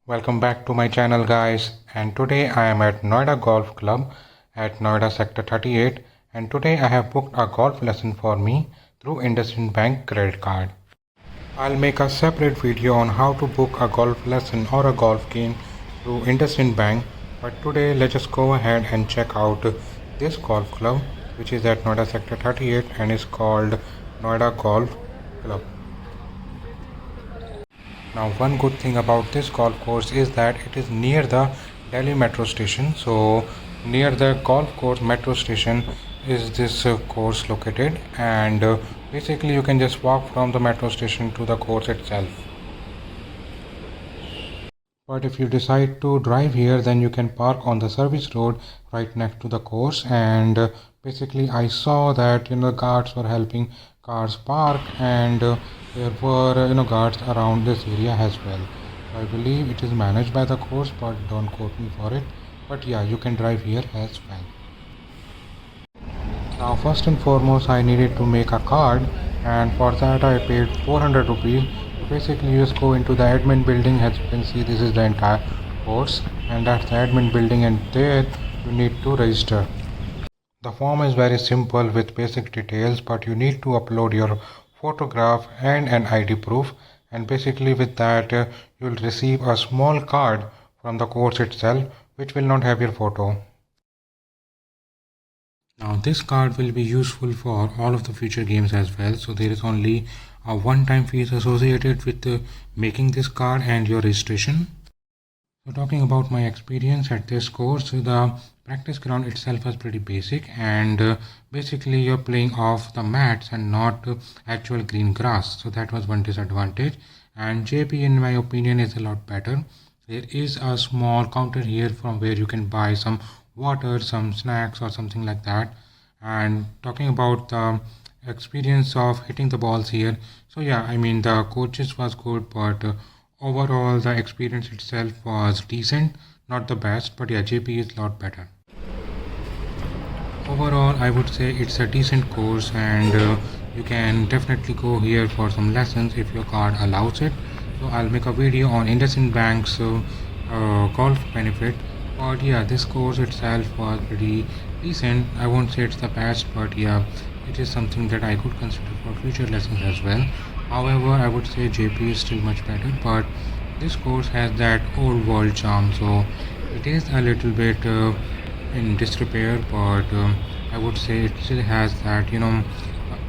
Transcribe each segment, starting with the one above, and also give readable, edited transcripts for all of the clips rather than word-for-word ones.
Welcome back to my channel guys, and today I am at Noida Golf Club at Noida Sector 38, and today I have booked a golf lesson for me through IndusInd Bank credit card. I'll make a separate video on how to book a golf lesson or a golf game through IndusInd Bank, but today let's just go ahead and check out this golf club which is at Noida Sector 38 and is called Noida Golf Club. Now one good thing about this golf course is that it is near the Delhi metro station. So near the golf course metro station is this course located, and basically you can just walk from the metro station to the course itself. But if you decide to drive here, then you can park on the service road right next to the course, and basically I saw that guards were helping cars park, and there were guards around this area as well. So I believe it is managed by the course, but don't quote me for it. But yeah, you can drive here as well. Now first and foremost I needed to make a card, and for that I paid 400 rupees. Basically you just go into the admin building. As you can see, this is the entire course, and that's the admin building, and there you need to register. The form is very simple with basic details, but you need to upload your photograph and an ID proof, and basically with that you will receive a small card from the course itself which will not have your photo. Now this card will be useful for all of the future games as well, so there is only a one-time fees associated with making this card and your registration. So talking about my experience at this course, the practice ground itself was pretty basic, and basically you're playing off the mats and not actual green grass, so that was one disadvantage. And JP in my opinion is a lot better. There is a small counter here from where you can buy some water, some snacks or something like that. And talking about the experience of hitting the balls here, so yeah, I mean the coaches was good, but overall the experience itself was decent, not the best, but yeah, JP is a lot better. Overall I would say it's a decent course, and you can definitely go here for some lessons if your card allows it. So I'll make a video on IndusInd Bank's golf benefit, but yeah, this course itself was pretty decent. I won't say it's the best, but yeah, it is something that I could consider for future lessons as well. However, I would say JP is still much better, but this course has that old world charm, so it is a little bit in disrepair, but I would say it still has that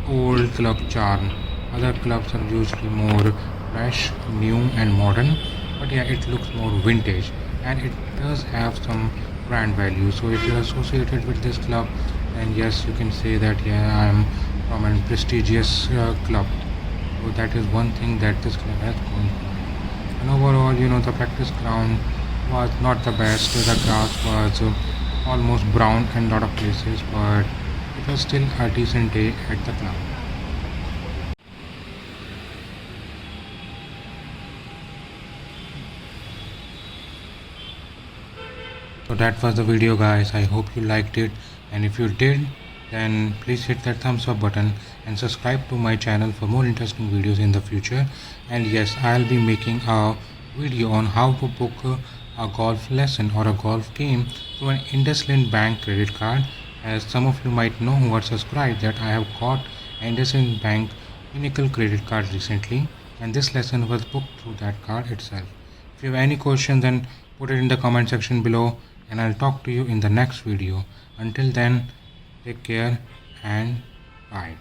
old club charm. Other clubs are usually more fresh, new and modern, but yeah, it looks more vintage, and it does have some brand value. So if you're associated with this club, then yes, you can say that yeah, I'm from a prestigious club. So that is one thing that this club has going for. And overall, the practice ground was not the best. The grass was almost brown in a lot of places, but it was still a decent day at the club. So that was the video guys. I hope you liked it, and if you did, then please hit that thumbs up button and subscribe to my channel for more interesting videos in the future. And yes, I'll be making a video on how to book a golf lesson or a golf game through an IndusInd Bank credit card. As some of you might know who are subscribed, that I have got IndusInd Bank Pinnacle credit card recently, and this lesson was booked through that card itself. If you have any questions, then put it in the comment section below, and I'll talk to you in the next video. Until then, take care and bye.